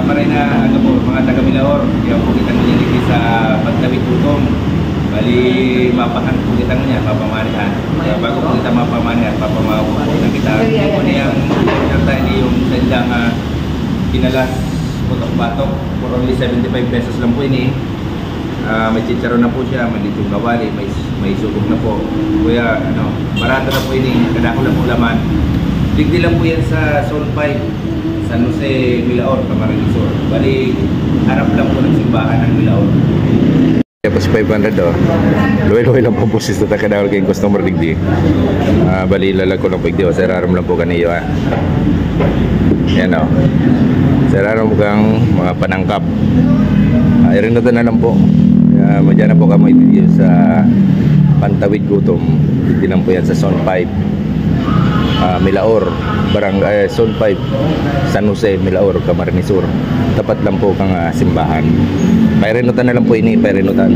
maray na ano po, mga taga Milaor, kaya po kita nililiki sa pagtawid gutom. Bali, mapahan po kita niya, mapamanihan. Bago po kita mapamanihan, papamaw po na kita. Ito po niyang pinagkata ni yung sendang pinalas putok-batok for only 75 pesos lang po ini. May chicharo na po siya, may litong kawali, may sugog na po. Kuya, ano, barato na po ini, kadako lang po laman. Digdi lang po yan sa Zone 5, San Jose, Milaor, Camarines Sur. Bali, harap lang po ng simbahan ng Milaor. Tapos 500 oh. Luwi-luwi lang po po sis na kadawal kayong customer digdi. Bali lalag ko lang po digdi. Sir aram lang po kaniyo Yan oh. Sir aram po kang mga panangkap. Irin na lang po. Madyan na po kamo ito sa Pantawid Gutom. Digdi lang po yan sa Zone 5, Milaor, Barangay Zone 5, San Jose, Milaor, Camarines Sur. Tapat lang po kang simbahan. Pairenutan na lang po ini, pairenutan.